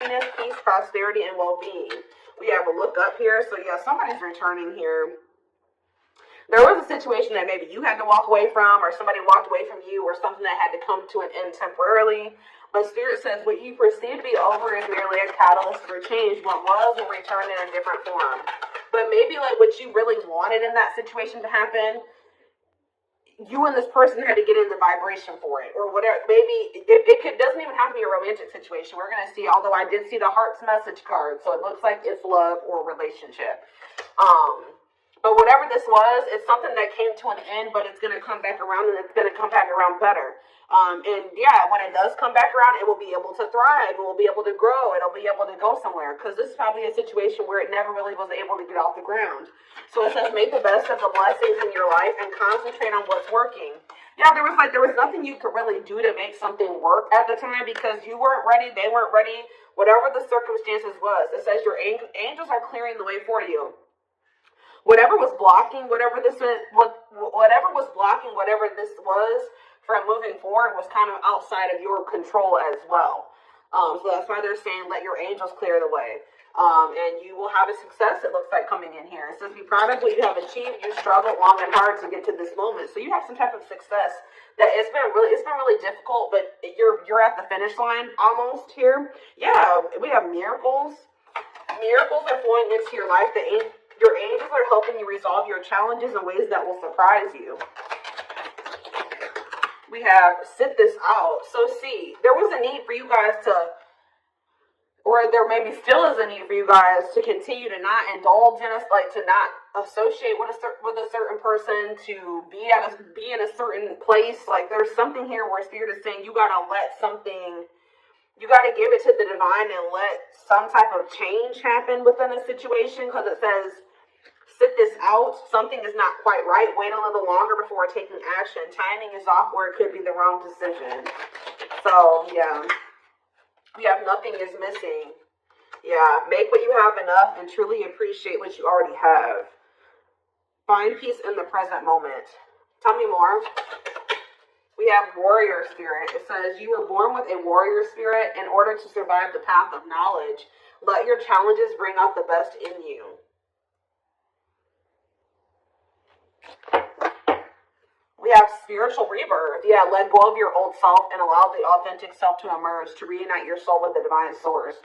peace, prosperity, and well-being. We have a look up here. So yeah, somebody's returning here. There was a situation that maybe you had to walk away from, or somebody walked away from you, or something that had to come to an end temporarily. But Spirit says what you perceive to be over is merely a catalyst for change. What was will return in a different form. But maybe like what you really wanted in that situation to happen, you and this person had to get in the vibration for it, or whatever. Maybe it doesn't even have to be a romantic situation. We're going to see, although I did see the heart's message card, so it looks like it's love or relationship. But whatever this was, it's something that came to an end, but it's going to come back around, and it's going to come back around better. And yeah, when it does come back around, it will be able to thrive. It will be able to grow. It'll be able to go somewhere, because this is probably a situation where it never really was able to get off the ground. So it says, make the best of the blessings in your life and concentrate on what's working. Yeah, there was nothing you could really do to make something work at the time, because you weren't ready. They weren't ready. Whatever the circumstances was, it says your angels are clearing the way for you. Whatever was blocking, whatever this was from moving forward was kind of outside of your control as well. So that's why they're saying, let your angels clear the way. And you will have a success, it looks like, coming in here. It says, be proud of what you have achieved. You struggled long and hard to get to this moment. So you have some type of success that it's been really difficult, but you're at the finish line almost here. Yeah, we have miracles. Miracles are flowing into your life. Your angels are helping you resolve your challenges in ways that will surprise you. We have sit this out. So see, there was a need for you guys to, or there maybe still is a need for you guys to continue to not indulge in us, like to not associate with a certain person, to be in a certain place. Like there's something here where Spirit is saying you gotta you gotta give it to the divine and let some type of change happen within a situation, because it says, sit this out. Something is not quite right. Wait a little longer before taking action. Timing is off, or it could be the wrong decision. So, yeah. We have nothing is missing. Yeah. Make what you have enough and truly appreciate what you already have. Find peace in the present moment. Tell me more. We have warrior spirit. It says, you were born with a warrior spirit in order to survive the path of knowledge. Let your challenges bring out the best in you. We have spiritual rebirth. Yeah, let go of your old self and allow the authentic self to emerge, to reunite your soul with the divine source.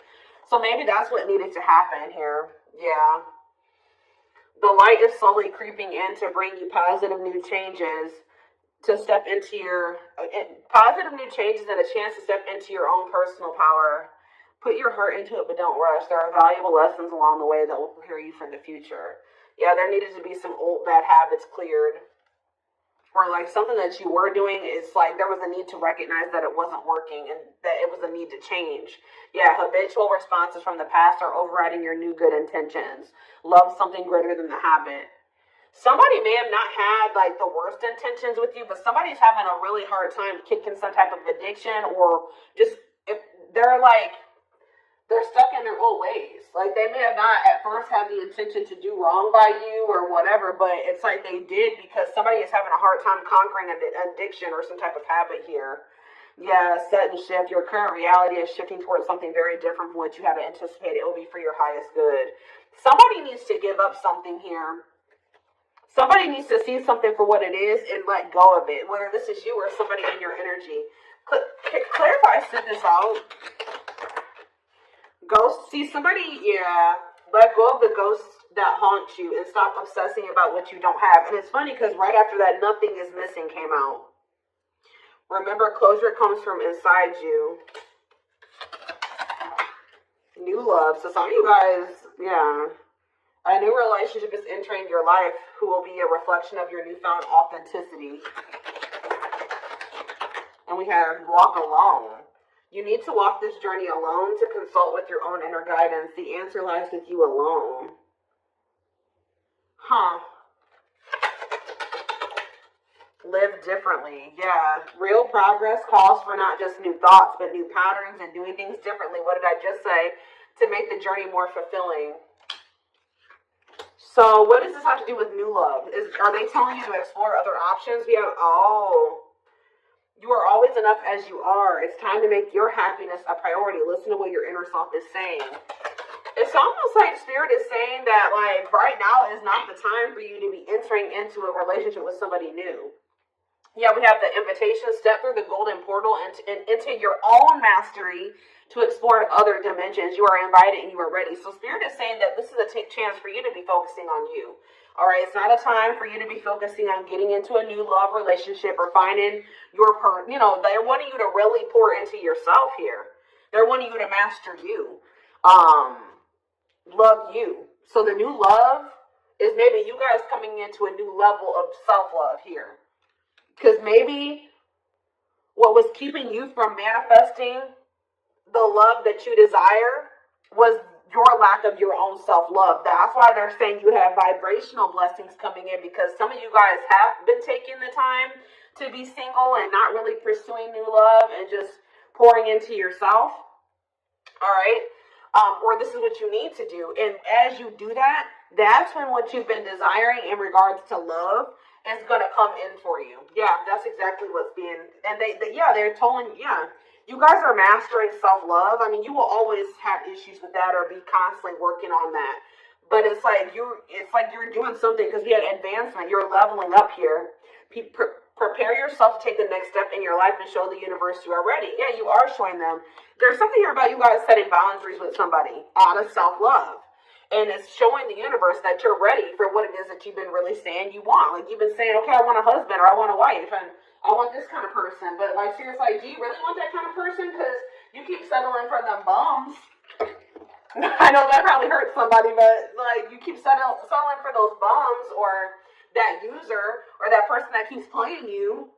So maybe that's what needed to happen here. Yeah. The light is slowly creeping in to bring you positive new changes, to step into your positive new changes and a chance to step into your own personal power. Put your heart into it, but don't rush. There are valuable lessons along the way that will prepare you for the future. Yeah, there needed to be some old bad habits cleared. Or like something that you were doing is like there was a need to recognize that it wasn't working and that it was a need to change. Yeah, habitual responses from the past are overriding your new good intentions. Love something greater than the habit. Somebody may have not had like the worst intentions with you, but somebody's having a really hard time kicking some type of addiction, or just if they're stuck in their old ways. Like they may have not at first had the intention to do wrong by you or whatever, but it's like they did because somebody is having a hard time conquering an addiction or some type of habit here. Yeah, set and shift. Your current reality is shifting towards something very different from what you had anticipated. It will be for your highest good. Somebody needs to give up something here. Somebody needs to see something for what it is and let go of it, whether this is you or somebody in your energy. Clarify, sit this out. Ghost, see somebody, yeah, let go of the ghosts that haunt you and stop obsessing about what you don't have. And it's funny because right after that, nothing is missing came out. Remember, closure comes from inside you. New love. So some of you guys, yeah, a new relationship is entering your life who will be a reflection of your newfound authenticity. And we have walk alone. You need to walk this journey alone to consult with your own inner guidance. The answer lies with you alone. Live differently. Yeah. Real progress calls for not just new thoughts, but new patterns and doing things differently. What did I just say? To make the journey more fulfilling. So what does this have to do with new love? Are they telling you to explore other options? You are always always enough as you are. It's time to make your happiness a priority. Listen to what your inner self is saying. It's almost like Spirit is saying that, like, right now is not the time for you to be entering into a relationship with somebody new. Yeah, we have the invitation, step through the golden portal and into your own mastery to explore other dimensions. You are invited and you are ready. So Spirit is saying that this is a chance for you to be focusing on you. All right, it's not a time for you to be focusing on getting into a new love relationship or finding your partner. You know, they're wanting you to really pour into yourself here. They're wanting you to master you, love you. So the new love is maybe you guys coming into a new level of self-love here. Because maybe what was keeping you from manifesting the love that you desire was your lack of your own self-love. That's why they're saying you have vibrational blessings coming in, because some of you guys have been taking the time to be single and not really pursuing new love and just pouring into yourself. All right? Or this is what you need to do. And as you do that, that's when what you've been desiring in regards to love is going to come in for you. Yeah, that's exactly what's being, and they're telling, you guys are mastering self-love. I mean, you will always have issues with that or be constantly working on that. But it's like you're doing something because we had advancement. You're leveling up here. Prepare yourself to take the next step in your life and show the universe you are ready. Yeah, you are showing them. There's something here about you guys setting boundaries with somebody out of self-love. And it's showing the universe that you're ready for what it is that you've been really saying you want. Like, you've been saying, okay, I want a husband or I want a wife and I want this kind of person. But, like, seriously, like, do you really want that kind of person? Because you keep settling for them bums. I know that probably hurts somebody, but, like, you keep settling for those bums or that user or that person that keeps playing you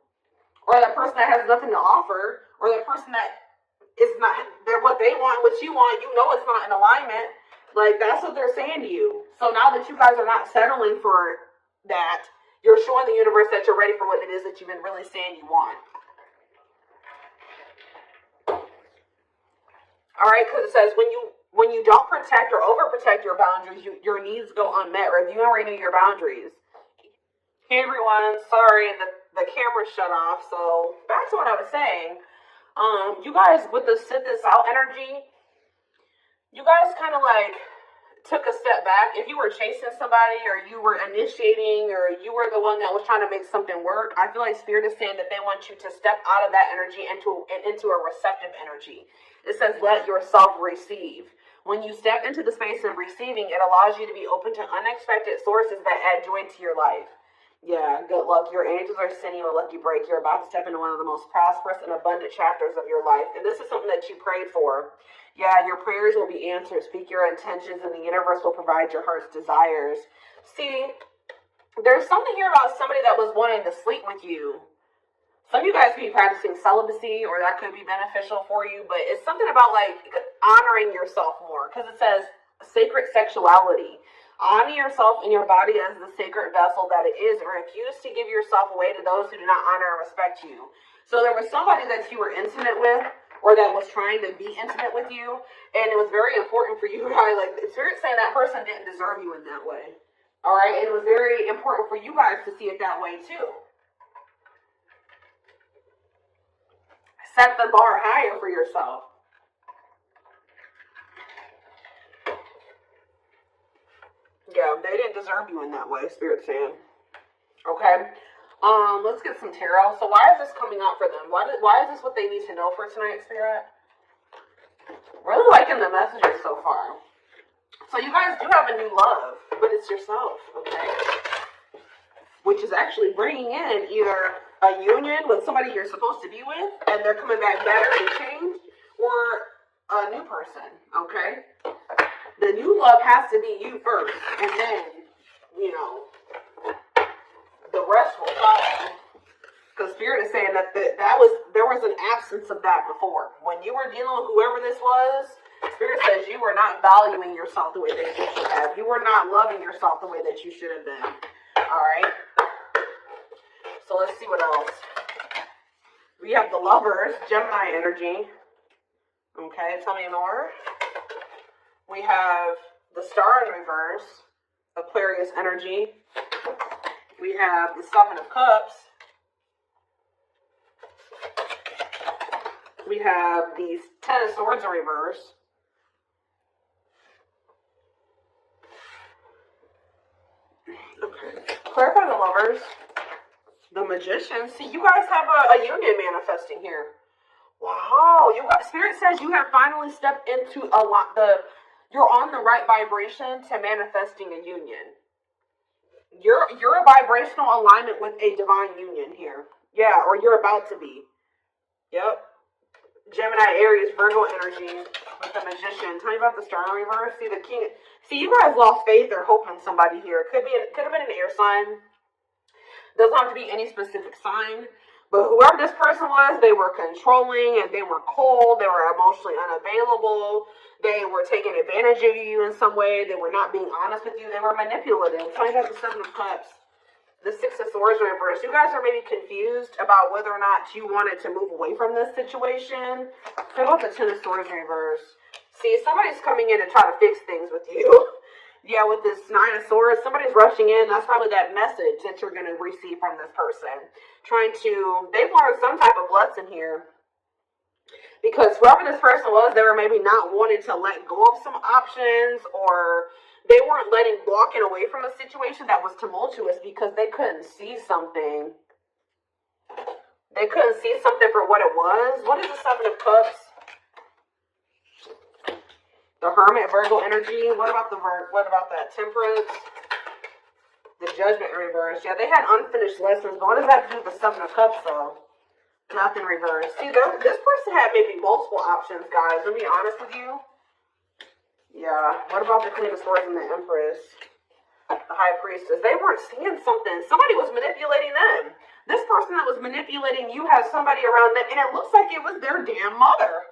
or that person that has nothing to offer or that person that is not, they're what they want, what you want, you know it's not in alignment. Like, that's what they're saying to you. So now that you guys are not settling for that, you're showing the universe that you're ready for what it is that you've been really saying you want. All right, because it says when you don't protect or overprotect your boundaries, your needs go unmet. Review and renew your boundaries. Hey everyone, sorry the camera shut off. So back to what I was saying. You guys with the sit this out energy, you guys kind of like took a step back. If you were chasing somebody or you were initiating or you were the one that was trying to make something work, I feel like Spirit is saying that they want you to step out of that energy into a receptive energy. It says, let yourself receive. When you step into the space of receiving, it allows you to be open to unexpected sources that add joy to your life. Yeah, good luck. Your angels are sending you a lucky break. You're about to step into one of the most prosperous and abundant chapters of your life. And this is something that you prayed for. Yeah, your prayers will be answered. Speak your intentions and the universe will provide your heart's desires. See, there's something here about somebody that was wanting to sleep with you. Some of you guys could be practicing celibacy or that could be beneficial for you. But it's something about like honoring yourself more. Because it says sacred sexuality. Honor yourself and your body as the sacred vessel that it is, and refuse to give yourself away to those who do not honor and respect you. So there was somebody that you were intimate with, or that was trying to be intimate with you, and it was very important for you guys. Like, the Spirit's saying that person didn't deserve you in that way. All right, and it was very important for you guys to see it that way too. Set the bar higher for yourself. Yeah, they didn't deserve you in that way, Spirit's saying. Okay. Let's get some tarot. So why is this coming out for them? Why is this what they need to know for tonight, Spirit? Really liking the messages so far. So you guys do have a new love, but it's yourself, okay? Which is actually bringing in either a union with somebody you're supposed to be with, and they're coming back better and changed, or a new person, okay? The new love has to be you first, and then, you know, the rest will follow. Because Spirit is saying that there was an absence of that before. When you were dealing with whoever this was, Spirit says you were not valuing yourself the way that you should have. You were not loving yourself the way that you should have been. All right? So let's see what else. We have the Lovers, Gemini energy. Okay, tell me more. We have the Star in reverse, Aquarius energy. We have the Seven of Cups. We have these Ten of Swords in reverse. Okay. Clarify the Lovers. The Magician. See, you guys have a union manifesting here. Wow. Spirit says you have finally stepped into you're on the right vibration to manifesting a union. You're a vibrational alignment with a divine union here. Yeah, or you're about to be. Yep. Gemini, Aries, Virgo energy with the Magician. Tell me about the Star in reverse. See the King. See, you guys lost faith or hope in somebody here. Could have been an air sign. Doesn't have to be any specific sign. But whoever this person was, they were controlling and they were cold. They were emotionally unavailable. They were taking advantage of you in some way. They were not being honest with you. They were manipulative. Tell me about the Seven of Cups. The Six of Swords reverse. You guys are maybe confused about whether or not you wanted to move away from this situation. What about the Ten of Swords reverse? See, somebody's coming in to try to fix things with you. Yeah, with this Nine of Swords, somebody's rushing in. That's probably that message that you're going to receive from this person. They've learned some type of lesson here. Because whoever this person was, they were maybe not wanting to let go of some options, or they weren't walking away from a situation that was tumultuous because they couldn't see something. They couldn't see something for what it was. What is the Seven of Cups? The Hermit, Virgo energy. What about that Temperance? The Judgment in reverse. Yeah, they had unfinished lessons, but what does that have to do with the Seven of Cups, though? Nothing reverse. See, this person had maybe multiple options, guys. Let me be honest with you. Yeah. What about the Queen of Swords and the Empress? The High Priestess. They weren't seeing something. Somebody was manipulating them. This person that was manipulating you has somebody around them, and it looks like it was their damn mother.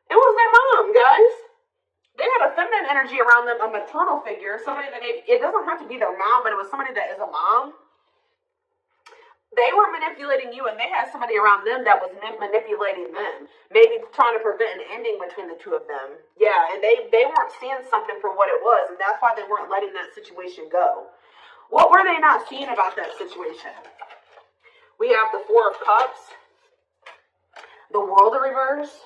It was their mom, guys. They had a feminine energy around them, a maternal figure, somebody that it doesn't have to be their mom, but it was somebody that is a mom. They were manipulating you, and they had somebody around them that was manipulating them, maybe trying to prevent an ending between the two of them. Yeah, and they weren't seeing something for what it was, and that's why they weren't letting that situation go. What were they not seeing about that situation? We have the Four of Cups, the World in reverse.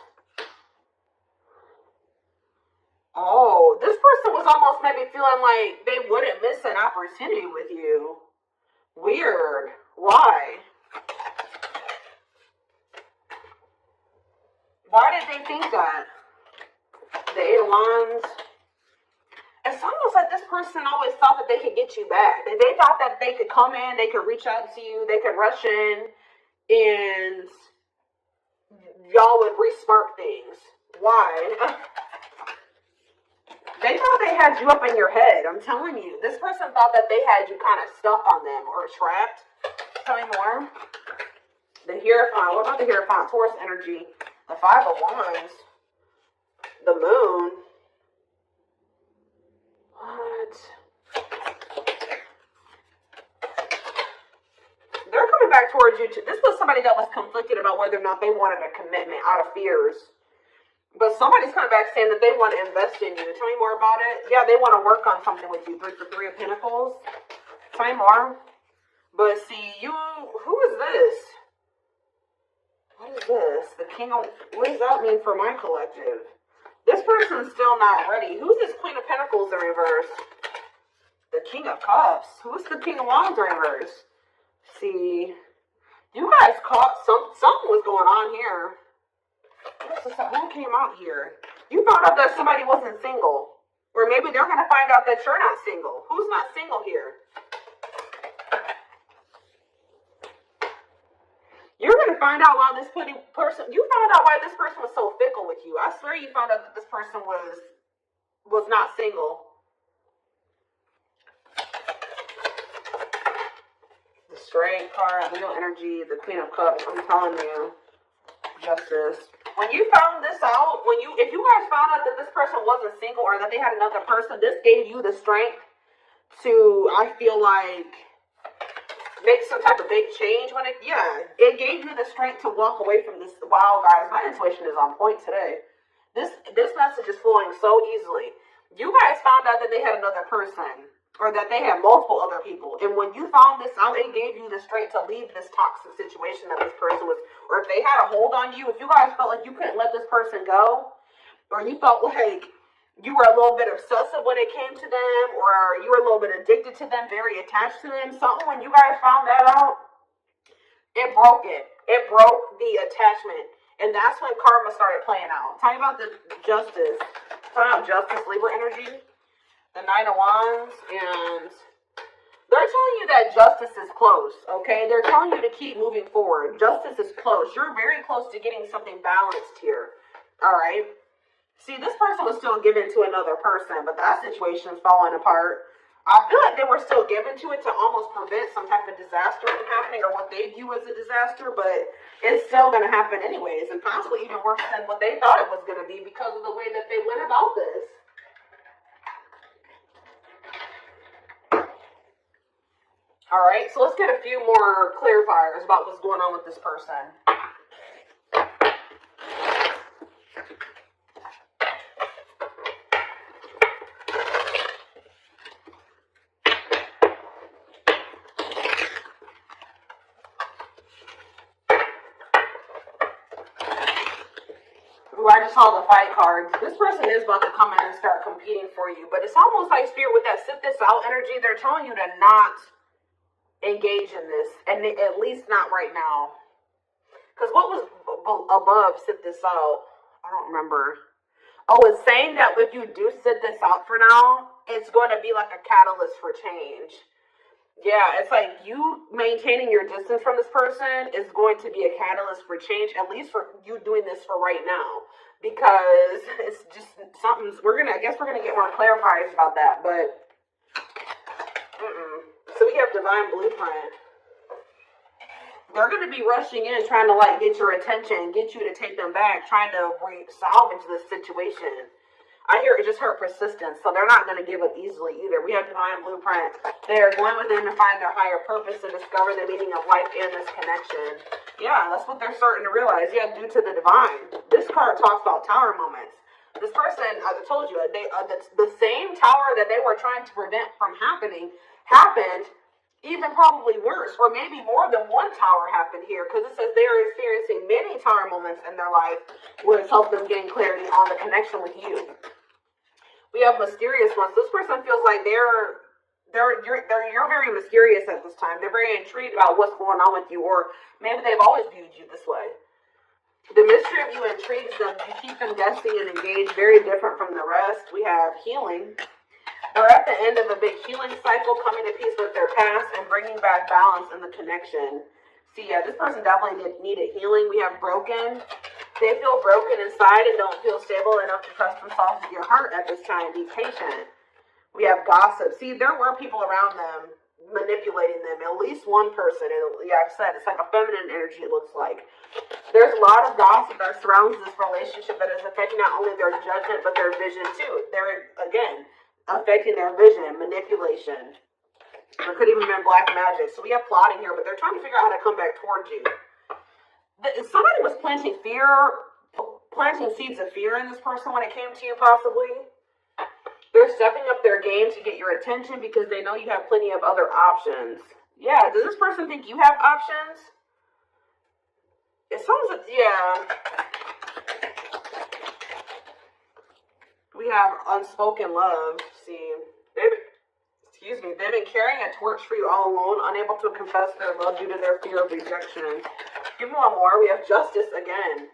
Oh, this person was almost maybe feeling like they wouldn't miss an opportunity with you. Weird. Why? Why did they think that? The Eight of Wands. It's almost like this person always thought that they could get you back. They thought that they could come in, they could reach out to you, they could rush in, and y'all would re-spark things. Why? They thought they had you up in your head. I'm telling you. This person thought that they had you kind of stuck on them or trapped. Tell me more. The Hierophant. What about the Hierophant? Taurus energy. The Five of Wands. The Moon. What? They're coming back towards you too. This was somebody that was conflicted about whether or not they wanted a commitment out of fears. But somebody's coming back saying that they want to invest in you. Tell me more about it. Yeah, they want to work on something with you. Three of Pentacles. Tell me more. But see, who is this? What is this? The King of... What does that mean for my collective? This person's still not ready. Who's this Queen of Pentacles in reverse? The King of Cups. Who's the King of Wands in reverse? See, you guys caught something was going on here. Who came out here? You found out that somebody wasn't single. Or maybe they're going to find out that you're not single. Who's not single here? You're going to find out why this person... You found out why this person was so fickle with you. I swear you found out that this person was not single. The Strength card, Leo energy, the Queen of Cups. I'm telling you. Justice. When you found this out, if you guys found out that this person wasn't single or that they had another person, this gave you the strength to, I feel like, make some type of big change it gave you the strength to walk away from this. Wow, guys, my intuition is on point today. This message is flowing so easily. You guys found out that they had another person. or that they have multiple other people. And when you found this out, it gave you the strength to leave this toxic situation that this person was, or if they had a hold on you, if you guys felt like you couldn't let this person go, or you felt like you were a little bit obsessive when it came to them, or you were a little bit addicted to them, very attached to them, something, when you guys found that out, it broke it. It broke the attachment. And that's when karma started playing out. Tell me about the justice. Tell me about justice, Libra energy. The Nine of Wands. And they're telling you that justice is close, okay? They're telling you to keep moving forward. Justice is close. You're very close to getting something balanced here. All right? See, this person was still given to another person, but that situation is falling apart. I feel like they were still given to it to almost prevent some type of disaster from happening, or what they view as a disaster, but it's still going to happen anyways, and possibly even worse than what they thought it was going to be because of the way that they went about this. All right, so let's get a few more clarifiers about what's going on with this person. I just saw the fight cards. This person is about to come in and start competing for you, but it's almost like Spirit with that sit this out energy. They're telling you to not engage in this, and at least not right now. Because what was above sit this out? I don't remember. Oh, it's saying that if you do sit this out for now, it's going to be like a catalyst for change. Yeah, it's like you maintaining your distance from this person is going to be a catalyst for change, at least for you doing this for right now. Because it's just something's, I guess we're gonna get more clarifiers about that, but, So we have Divine Blueprint. They're gonna be rushing in, trying to like get your attention, get you to take them back, trying to salvage this situation. I just heard persistence, so they're not going to give up easily either. We have Divine Blueprint. They are going within to find their higher purpose and discover the meaning of life in this connection. Yeah, that's what they're starting to realize. Yeah, due to the divine. This card talks about tower moments. This person, as I told you, the same tower that they were trying to prevent from happening happened, even probably worse, or maybe more than one tower happened here, because it says they are experiencing many tower moments in their life, which help them gain clarity on the connection with you. We have mysterious ones. This person feels like you're very mysterious at this time. They're very intrigued about what's going on with you, or maybe they've always viewed you this way. The mystery of you intrigues them. You keep them guessing and engaged, very different from the rest. We have healing. They're at the end of a big healing cycle, coming to peace with their past and bringing back balance in the connection. See, yeah, this person definitely needed healing. We have broken. They feel broken inside and don't feel stable enough to trust themselves with your heart at this time. Be patient. We have gossip. See, there were people around them manipulating them. At least one person. And yeah, I've said it's like a feminine energy, it looks like. There's a lot of gossip that surrounds this relationship that is affecting not only their judgment, but their vision too. They're, again, affecting their vision, manipulation. There could even be black magic. So we have plotting here, but they're trying to figure out how to come back towards you. Somebody was planting seeds of fear in this person when it came to you, possibly. They're stepping up their game to get your attention because they know you have plenty of other options. Yeah, does this person think you have options? It sounds like, yeah. We have unspoken love. See, they've been carrying a torch for you all alone, unable to confess their love due to their fear of rejection. Give me one more. We have justice again.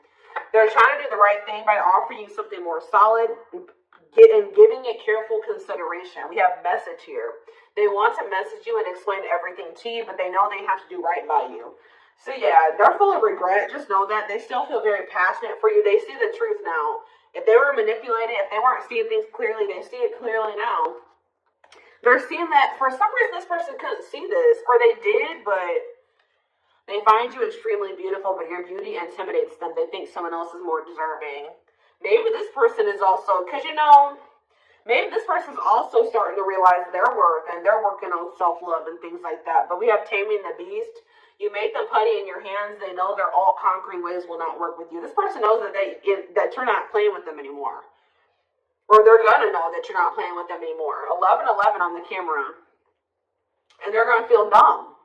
They're trying to do the right thing by offering you something more solid and giving it careful consideration. We have message here. They want to message you and explain everything to you, but they know they have to do right by you. So yeah, they're full of regret. Just know that they still feel very passionate for you. They see the truth now. If they were manipulated, if they weren't seeing things clearly, they see it clearly now. They're seeing that for some reason this person couldn't see this, or they did, but they find you extremely beautiful, but your beauty intimidates them. They think someone else is more deserving. Maybe this person is also, because maybe this person's also starting to realize their worth, and they're working on self-love and things like that. But we have taming the beast. You make them putty in your hands. They know their all-conquering ways will not work with you. This person knows that you're not playing with them anymore. Or they're going to know that you're not playing with them anymore. 1111 on the camera. And they're going to feel dumb.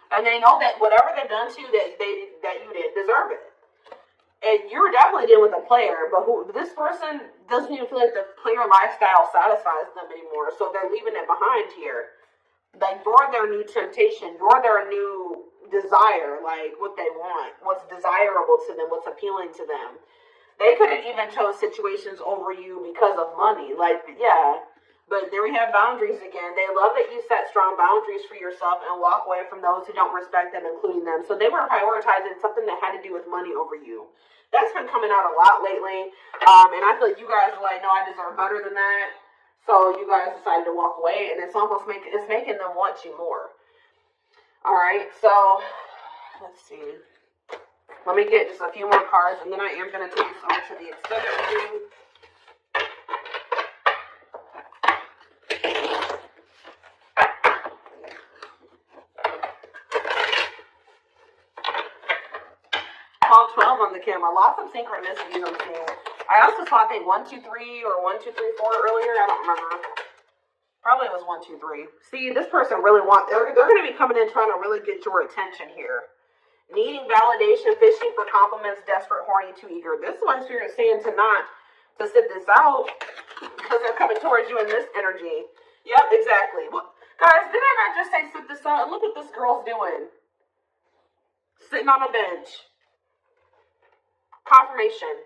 And they know that whatever they've done to you, that you didn't deserve it. And you're definitely dealing with a player, but this person doesn't even feel like the player lifestyle satisfies them anymore. So they're leaving it behind here. Like, you're their new temptation. You're their new desire. Like, what they want. What's desirable to them. What's appealing to them. They could have even chose situations over you because of money. Like, yeah. But there we have boundaries again. They love that you set strong boundaries for yourself and walk away from those who don't respect them, including them. So they were prioritizing something that had to do with money over you. That's been coming out a lot lately. And I feel like you guys are like, no, I deserve better than that. So you guys decided to walk away, and it's almost making them want you more. All right, so let's see. Let me get just a few more cards, and then I am going to take this over to the extended reading. Call 12 on the camera. Lots of synchronicities I'm seeing. I also saw, I think, 1, 2, 3 or 1, 2, 3, 4 earlier. I don't remember. Probably it was 1, 2, 3. See, this person really they're going to be coming in trying to really get your attention here. Needing validation, fishing for compliments, desperate, horny, too eager. This is why Spirit is saying to sit this out, because they're coming towards you in this energy. Yep, exactly. Well, guys, did I not just say sit this out? And look what this girl's doing. Sitting on a bench. Confirmation.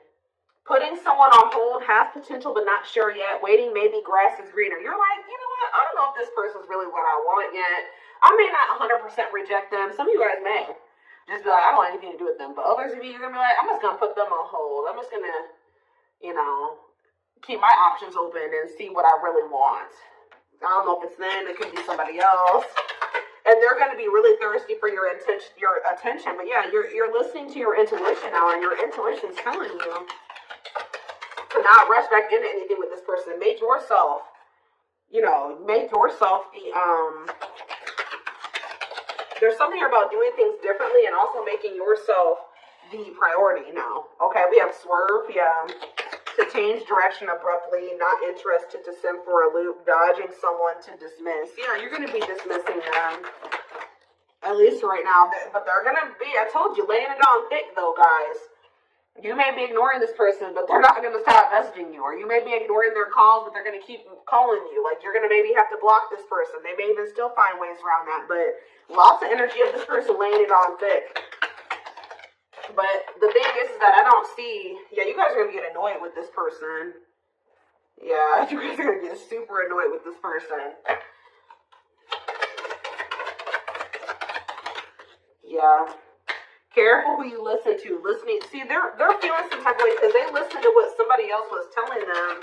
Putting someone on hold, has potential but not sure yet. Waiting, maybe grass is greener. You're like, you know what? I don't know if this person's really what I want yet. I may not 100% reject them. Some of you guys may. Just be like, I don't want anything to do with them. But others of you, you're going to be like, I'm just going to put them on hold. I'm just going to, keep my options open and see what I really want. I don't know if it's them. It could be somebody else. And they're going to be really thirsty for your attention. But yeah, you're listening to your intuition now, and your intuition's telling you to not rush back into anything with this person. Make yourself the, there's something about doing things differently and also making yourself the priority now. Okay, we have swerve, yeah. To change direction abruptly, not interested, to send for a loop, dodging someone, to dismiss. Yeah, you're going to be dismissing them. At least right now. But they're going to be, I told you, laying it on thick though, guys. You may be ignoring this person, but they're not going to stop messaging you. Or you may be ignoring their calls, but they're going to keep calling you. Like, you're going to maybe have to block this person. They may even still find ways around that. But lots of energy of this person laying it on thick. But the thing is that I don't see... Yeah, you guys are going to get annoyed with this person. Yeah, you guys are going to get super annoyed with this person. Yeah. Careful who you listen to. See, they're feeling some type of way because they listened to what somebody else was telling them.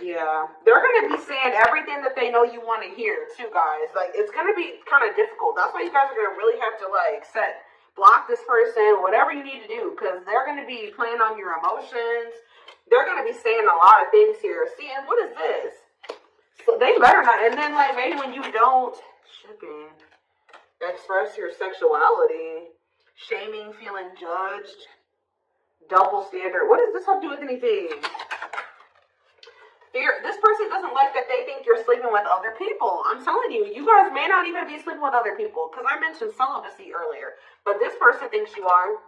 Yeah. They're going to be saying everything that they know you want to hear, too, guys. Like, it's going to be kind of difficult. That's why you guys are going to really have to, like, block this person, whatever you need to do, because they're going to be playing on your emotions. They're going to be saying a lot of things here. See, and what is this? So they better not. And then, like, maybe when you don't express your sexuality, shaming, feeling judged, double standard. What does this have to do with anything? This person doesn't like that they think you're sleeping with other people. I'm telling you, you guys may not even be sleeping with other people, because I mentioned celibacy earlier. But this person thinks you are.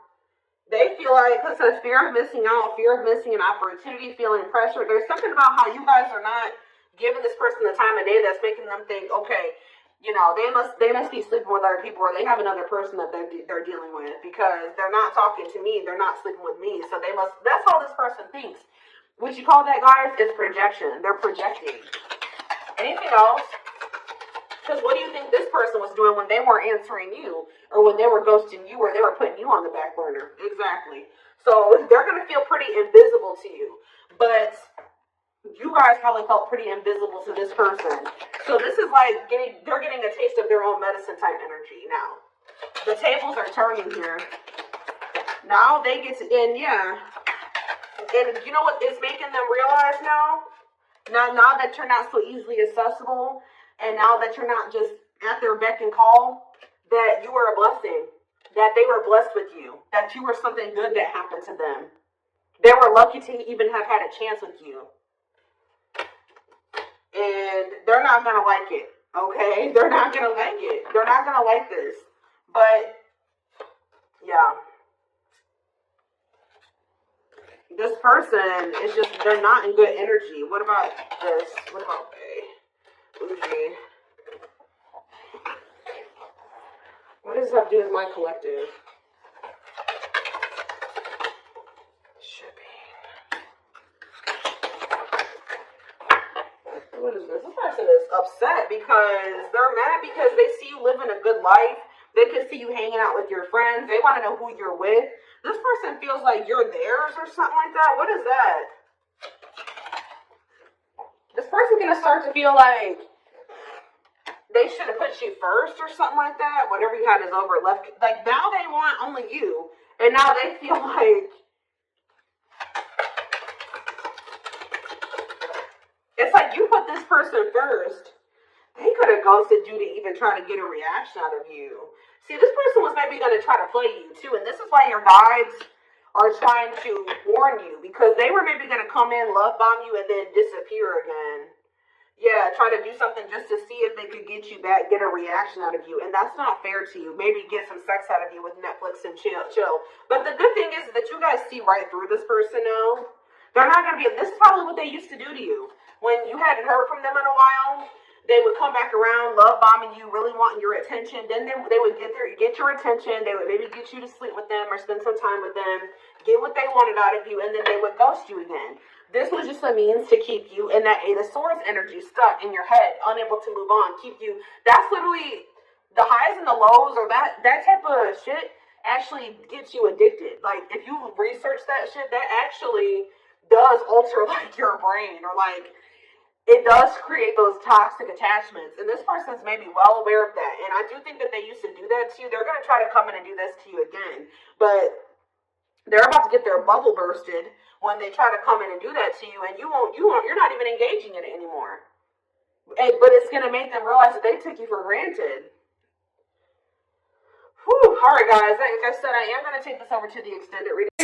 They feel like, because of fear of missing out, fear of missing an opportunity, feeling pressure. There's something about how you guys are not giving this person the time of day that's making them think, okay, they must be sleeping with other people, or they have another person that they're dealing with, because they're not talking to me, they're not sleeping with me. So that's how this person thinks. What you call that, guys, is projection. They're projecting. Anything else? Because what do you think this person was doing when they weren't answering you, or when they were ghosting you, or they were putting you on the back burner? Exactly. So they're going to feel pretty invisible to you. But you guys probably felt pretty invisible to this person. So this is like they're getting a taste of their own medicine type energy now. The tables are turning here. Now they get to, and yeah. And you know what it's making them realize now? Now that you're not so easily accessible, and now that you're not just at their beck and call, that you were a blessing, that they were blessed with you, that you were something good that happened to them. They were lucky to even have had a chance with you. and they're not going to like it, okay? They're not going to like it. They're not going to like this. But, yeah. This person is just, they're not in good energy. What about this? What about Uji? What does that do with my collective? What is this? This person is upset because they're mad because they see you living a good life. They can see you hanging out with your friends. They want to know who you're with. This person feels like you're theirs or something like that. What is that? This person's going to start to feel like they should have put you first or something like that. Whatever you had is over. Left. Like, now they want only you. And now they feel like it's like you put this person first. They could have ghosted you to even try to get a reaction out of you. See, this person was maybe going to try to play you too. And this is why your guides are trying to warn you. Because they were maybe going to come in, love bomb you, and then disappear again. Yeah, try to do something just to see if they could get you back, get a reaction out of you. And that's not fair to you. Maybe get some sex out of you with Netflix and chill. But the good thing is that you guys see right through this person now. They're not going to be, this is probably what they used to do to you. When you hadn't heard from them in a while, they would come back around, love bombing you, really wanting your attention. Then they would get your attention. They would maybe get you to sleep with them or spend some time with them, get what they wanted out of you, and then they would ghost you again. This was just a means to keep you in that Eight of Swords energy, stuck in your head, unable to move on, keep you. That's literally the highs and the lows, or that type of shit actually gets you addicted. Like, if you research that shit, that actually does alter like your brain, or like it does create those toxic attachments. And this person's maybe well aware of that. And I do think that they used to do that to you. They're going to try to come in and do this to you again. But they're about to get their bubble bursted when they try to come in and do that to you. And you're not even engaging in it anymore. But it's going to make them realize that they took you for granted. Whew. All right, guys. Like I said, I am going to take this over to the extended reading.